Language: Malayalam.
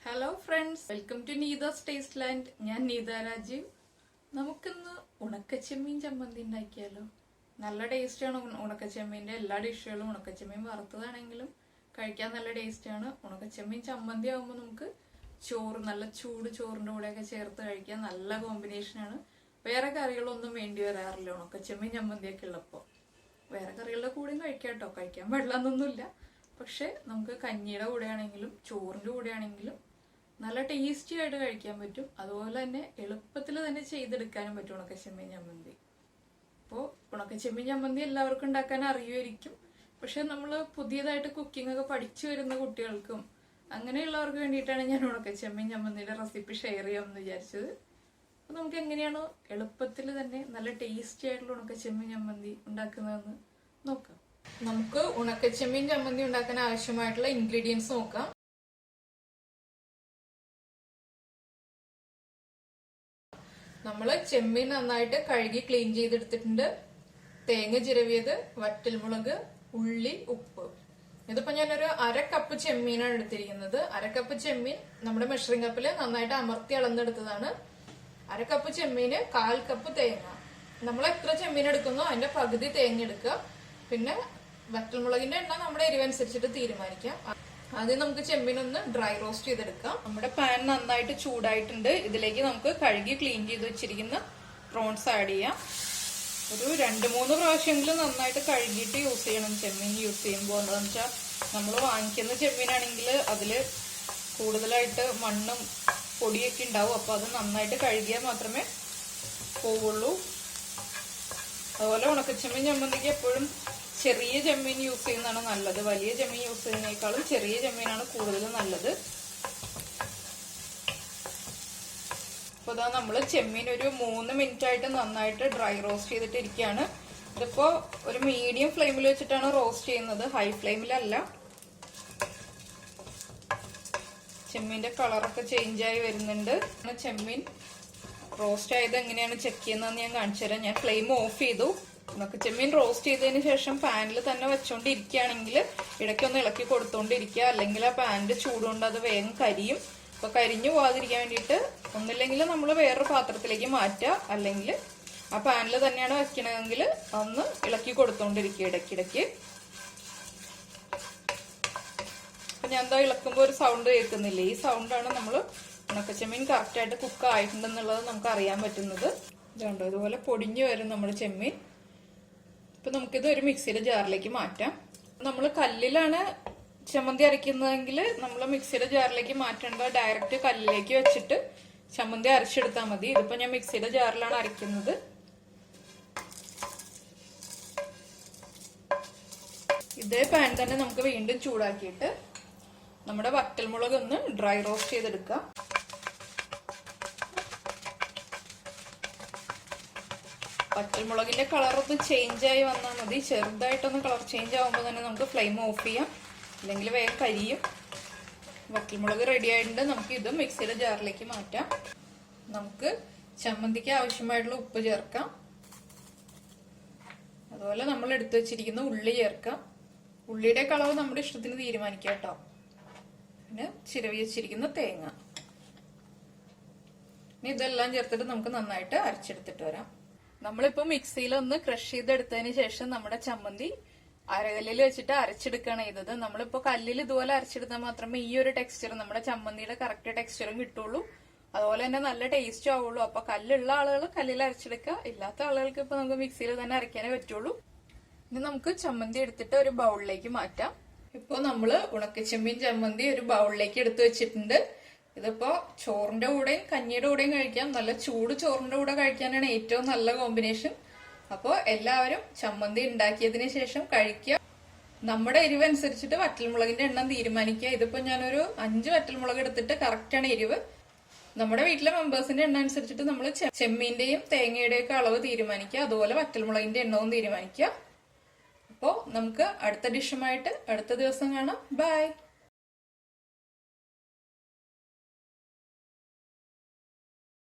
Hello friends, welcome to Neethas Tasteland. ഞാൻ നീത രാജീവ്. നമുക്കിന്ന് ഉണക്ക ചെമ്മീൻ ചമ്മന്തി ഉണ്ടാക്കിയാലോ. നല്ല ടേസ്റ്റ് ആണ് ഉണക്ക ചെമ്മീന്റെ എല്ലാ ഡിഷുകളും. ഉണക്ക ചെമ്മീൻ വറുത്തതാണെങ്കിലും കഴിക്കാൻ നല്ല ടേസ്റ്റ് ആണ്. ഉണക്ക ചെമ്മീൻ ചമ്മന്തി ആകുമ്പോൾ നമുക്ക് ചോറ് നല്ല ചൂട് ചോറിന്റെ കൂടെയൊക്കെ ചേർത്ത് കഴിക്കാൻ നല്ല കോമ്പിനേഷൻ ആണ്. വേറെ കറികളൊന്നും വേണ്ടി വരാറില്ല ഉണക്ക ചെമ്മീൻ ചമ്മന്തിയൊക്കെ ഉള്ളപ്പോൾ. വേറെ കറികളുടെ കൂടെയും കഴിക്കാം കേട്ടോ, കഴിക്കാൻ പാടില്ലാന്നൊന്നുമില്ല. പക്ഷെ നമുക്ക് കഞ്ഞിയുടെ കൂടെയാണെങ്കിലും ചോറിന്റെ കൂടെയാണെങ്കിലും നല്ല ടേസ്റ്റി ആയിട്ട് കഴിക്കാൻ പറ്റും. അതുപോലെ തന്നെ എളുപ്പത്തിൽ തന്നെ ചെയ്തെടുക്കാനും പറ്റും ഉണക്ക ചെമ്മീൻ ചമ്മന്തി. അപ്പോൾ ഉണക്ക ചെമ്മീൻ ചമ്മന്തി എല്ലാവർക്കും ഉണ്ടാക്കാൻ അറിയുമായിരിക്കും. പക്ഷെ നമ്മൾ പുതിയതായിട്ട് കുക്കിംഗ് ഒക്കെ പഠിച്ചു വരുന്ന കുട്ടികൾക്കും അങ്ങനെയുള്ളവർക്ക് വേണ്ടിയിട്ടാണ് ഞാൻ ഉണക്ക ചെമ്മീൻ ചമ്മന്തിയുടെ റെസിപ്പി ഷെയർ ചെയ്യാമെന്ന് വിചാരിച്ചത്. അപ്പോൾ നമുക്ക് എങ്ങനെയാണോ എളുപ്പത്തിൽ തന്നെ നല്ല ടേസ്റ്റി ആയിട്ടുള്ള ഉണക്ക ചെമ്മീൻ ചമ്മന്തി ഉണ്ടാക്കുന്നതെന്ന് നോക്കാം. നമുക്ക് ഉണക്ക ചെമ്മീൻ ചമ്മന്തി ഉണ്ടാക്കാൻ ആവശ്യമായിട്ടുള്ള ഇൻഗ്രീഡിയൻസ് നോക്കാം. നമ്മള് ചെമ്മീൻ നന്നായിട്ട് കഴുകി ക്ലീൻ ചെയ്തെടുത്തിട്ടുണ്ട്. തേങ്ങ ചിരവിയത്, വറ്റൽമുളക്, ഉള്ളി, ഉപ്പ്. ഇതിപ്പോ ഞാനൊരു 1/2 കപ്പ് ചെമ്മീനാണ് എടുത്തിരിക്കുന്നത്. 1/2 കപ്പ് ചെമ്മീൻ നമ്മുടെ മെഷറിംഗ് കപ്പില് നന്നായിട്ട് അമർത്തി അളന്നെടുത്തതാണ്. 1/2 കപ്പ് ചെമ്മീന് 1/4 കപ്പ് തേങ്ങ. നമ്മൾ എത്ര ചെമ്മീൻ എടുക്കുന്നോ അതിന്റെ പകുതി തേങ്ങ എടുക്കുക. പിന്നെ വറ്റൽമുളകിന്റെ എണ്ണ നമ്മുടെ എരിവനുസരിച്ചിട്ട് തീരുമാനിക്കാം. ആദ്യം നമുക്ക് ചെമ്മീനൊന്ന് ഡ്രൈ റോസ്റ്റ് ചെയ്തെടുക്കാം. നമ്മുടെ പാൻ നന്നായിട്ട് ചൂടായിട്ടുണ്ട്. ഇതിലേക്ക് നമുക്ക് കഴുകി ക്ലീൻ ചെയ്ത് വെച്ചിരിക്കുന്ന പ്രോൺസ് ആഡ് ചെയ്യാം. ഒരു 2-3 പ്രാവശ്യമെങ്കിലും നന്നായിട്ട് കഴുകിയിട്ട് യൂസ് ചെയ്യണം ചെമ്മീൻ യൂസ് ചെയ്യുമ്പോൾ. എന്താണെന്ന് വെച്ചാൽ നമ്മൾ വാങ്ങിക്കുന്ന ചെമ്മീനാണെങ്കിൽ അതില് കൂടുതലായിട്ട് മണ്ണും പൊടിയൊക്കെ ഉണ്ടാവും. അപ്പൊ അത് നന്നായിട്ട് കഴുകിയാൽ മാത്രമേ പോവുള്ളൂ. അതുപോലെ ഉണക്കച്ചെമ്മീൻ ചമ്മന്തിക്ക് എപ്പോഴും ചെറിയ ചെമ്മീൻ യൂസ് ചെയ്യുന്നതാണ് നല്ലത്. വലിയ ചെമ്മീൻ യൂസ് ചെയ്യുന്നതിനേക്കാളും ചെറിയ ചെമ്മീനാണ് കൂടുതൽ നല്ലത്. അപ്പൊ ഇതാ നമ്മള് ചെമ്മീൻ ഒരു 3 മിനിറ്റ് ആയിട്ട് നന്നായിട്ട് ഡ്രൈ റോസ്റ്റ് ചെയ്തിട്ടിരിക്കുകയാണ്. ഇതിപ്പോ ഒരു മീഡിയം ഫ്ലെയിമിൽ വെച്ചിട്ടാണ് റോസ്റ്റ് ചെയ്യുന്നത്, ഹൈ ഫ്ലെയിമിലല്ല. ചെമ്മീന്റെ കളറൊക്കെ ചേഞ്ച് ആയി വരുന്നുണ്ട്. ചെമ്മീൻ റോസ്റ്റ് ആയത് എങ്ങനെയാണ് ചെക്ക് ചെയ്യുന്നതെന്ന് ഞാൻ കാണിച്ചു തരാം. ഞാൻ ഫ്ലെയിം ഓഫ് ചെയ്തു. നമുക്ക് ചെമ്മീൻ റോസ്റ്റ് ചെയ്തതിന് ശേഷം പാനിൽ തന്നെ വെച്ചോണ്ടിരിക്കുകയാണെങ്കിൽ ഇടയ്ക്കൊന്ന് ഇളക്കി കൊടുത്തോണ്ടിരിക്കുക. അല്ലെങ്കിൽ ആ പാനിന്റെ ചൂടുകൊണ്ട് അത് വേഗം കരിയും. അപ്പൊ കരിഞ്ഞു പോകാതിരിക്കാൻ വേണ്ടിയിട്ട് ഒന്നില്ലെങ്കിൽ നമ്മൾ വേറൊരു പാത്രത്തിലേക്ക് മാറ്റുക, അല്ലെങ്കിൽ ആ പാനിൽ തന്നെയാണ് വെക്കണമെങ്കിൽ ഒന്ന് ഇളക്കി കൊടുത്തോണ്ടിരിക്കുക ഇടയ്ക്കിടയ്ക്ക്. അപ്പൊ ഞാൻ എന്താ ഇളക്കുമ്പോൾ ഒരു സൗണ്ട് കേൾക്കുന്നില്ലേ? ഈ സൗണ്ടാണ് നമ്മൾ ഉണക്കച്ചെമ്മീൻ കറക്റ്റ് ആയിട്ട് കുക്ക് ആയിട്ടുണ്ടെന്നുള്ളത് നമുക്ക് അറിയാൻ പറ്റുന്നത്. ഇതുണ്ടോ, ഇതുപോലെ പൊടിഞ്ഞു വരും നമ്മുടെ ചെമ്മീൻ. ഇപ്പൊ നമുക്കിത് ഒരു മിക്സിയുടെ ജാറിലേക്ക് മാറ്റാം. നമ്മൾ കല്ലിലാണ് ചമ്മന്തി അരയ്ക്കുന്നതെങ്കിൽ നമ്മൾ മിക്സിയുടെ ജാറിലേക്ക് മാറ്റേണ്ട, ഡയറക്റ്റ് കല്ലിലേക്ക് വെച്ചിട്ട് ചമ്മന്തി അരച്ചെടുത്താൽ മതി. ഇതിപ്പോ ഞാൻ മിക്സിയുടെ ജാറിലാണ് അരയ്ക്കുന്നത്. ഇതേ പാൻ തന്നെ നമുക്ക് വീണ്ടും ചൂടാക്കിയിട്ട് നമ്മുടെ വറ്റൽമുളക് ഒന്ന് ഡ്രൈ റോസ്റ്റ് ചെയ്തെടുക്കാം. വറ്റൽമുളകിന്റെ കളർ ഒന്ന് ചേഞ്ച് ആയി വന്നാൽ മതി. ചെറുതായിട്ടൊന്ന് കളർ ചേഞ്ച് ആവുമ്പോൾ തന്നെ നമുക്ക് ഫ്ലെയിം ഓഫ് ചെയ്യാം, അല്ലെങ്കിൽ വേഗം കരിയും. വറ്റൽമുളക് റെഡി ആയിട്ടുണ്ട്. നമുക്ക് ഇത് മിക്സിയുടെ ജാറിലേക്ക് മാറ്റാം. നമുക്ക് ചമ്മന്തിക്ക് ആവശ്യമായിട്ടുള്ള ഉപ്പ് ചേർക്കാം. അതുപോലെ നമ്മൾ എടുത്തു വെച്ചിരിക്കുന്ന ഉള്ളി ചേർക്കാം. ഉള്ളിയുടെ കളർ നമ്മുടെ ഇഷ്ടത്തിന് തീരുമാനിക്കാം കേട്ടോ. പിന്നെ ചിരവി വെച്ചിരിക്കുന്ന തേങ്ങ. ഇനി ഇതെല്ലാം ചേർത്തിട്ട് നമുക്ക് നന്നായിട്ട് അരച്ചെടുത്തിട്ട് വരാം. നമ്മളിപ്പോ മിക്സിയിൽ ഒന്ന് ക്രഷ് ചെയ്തെടുത്തതിന് ശേഷം നമ്മുടെ ചമ്മന്തി അരകല്ലിൽ വെച്ചിട്ട് അരച്ചെടുക്കുകയാണ് ചെയ്തത്. നമ്മളിപ്പോ കല്ലിൽ ഇതുപോലെ അരച്ചെടുത്താൽ മാത്രമേ ഈ ഒരു ടെക്സ്ചർ, നമ്മുടെ ചമ്മന്തിയുടെ കറക്റ്റ് ടെക്സ്ചറും കിട്ടുള്ളൂ. അതുപോലെ തന്നെ നല്ല ടേസ്റ്റും ആവുള്ളൂ. അപ്പൊ കല്ലുള്ള ആളുകൾ കല്ലിൽ അരച്ചെടുക്കുക, ഇല്ലാത്ത ആളുകൾക്ക് ഇപ്പൊ നമുക്ക് മിക്സിയിൽ തന്നെ അരയ്ക്കാനേ പറ്റുള്ളൂ. ഇനി നമുക്ക് ചമ്മന്തി എടുത്തിട്ട് ഒരു ബൗളിലേക്ക് മാറ്റാം. ഇപ്പൊ നമ്മള് ഉണക്കച്ചെമ്മീൻ ചമ്മന്തി ഒരു ബൗളിലേക്ക് എടുത്തു വെച്ചിട്ടുണ്ട്. ഇതിപ്പോ ചോറിന്റെ കൂടെയും കഞ്ഞിയുടെ കൂടെയും കഴിക്കാം. നല്ല ചൂട് ചോറിന്റെ കൂടെ കഴിക്കാനാണ് ഏറ്റവും നല്ല കോമ്പിനേഷൻ. അപ്പോൾ എല്ലാവരും ചമ്മന്തി ഉണ്ടാക്കിയതിന് ശേഷം കഴിക്കുക. നമ്മുടെ എരിവ് അനുസരിച്ചിട്ട് വറ്റൽമുളകിന്റെ എണ്ണം തീരുമാനിക്കുക. ഇതിപ്പോ ഞാനൊരു 5 വറ്റൽമുളക് എടുത്തിട്ട് കറക്റ്റാണ് എരിവ്. നമ്മുടെ വീട്ടിലെ മെമ്പേഴ്സിന്റെ എണ്ണം അനുസരിച്ചിട്ട് നമ്മൾ ചെമ്മീന്റെയും തേങ്ങയുടെയും ഒക്കെ അളവ് തീരുമാനിക്കുക. അതുപോലെ വറ്റൽമുളകിന്റെ എണ്ണവും തീരുമാനിക്കുക. അപ്പോൾ നമുക്ക് അടുത്ത ഡിഷുമായിട്ട് അടുത്ത ദിവസം കാണാം. ബൈ.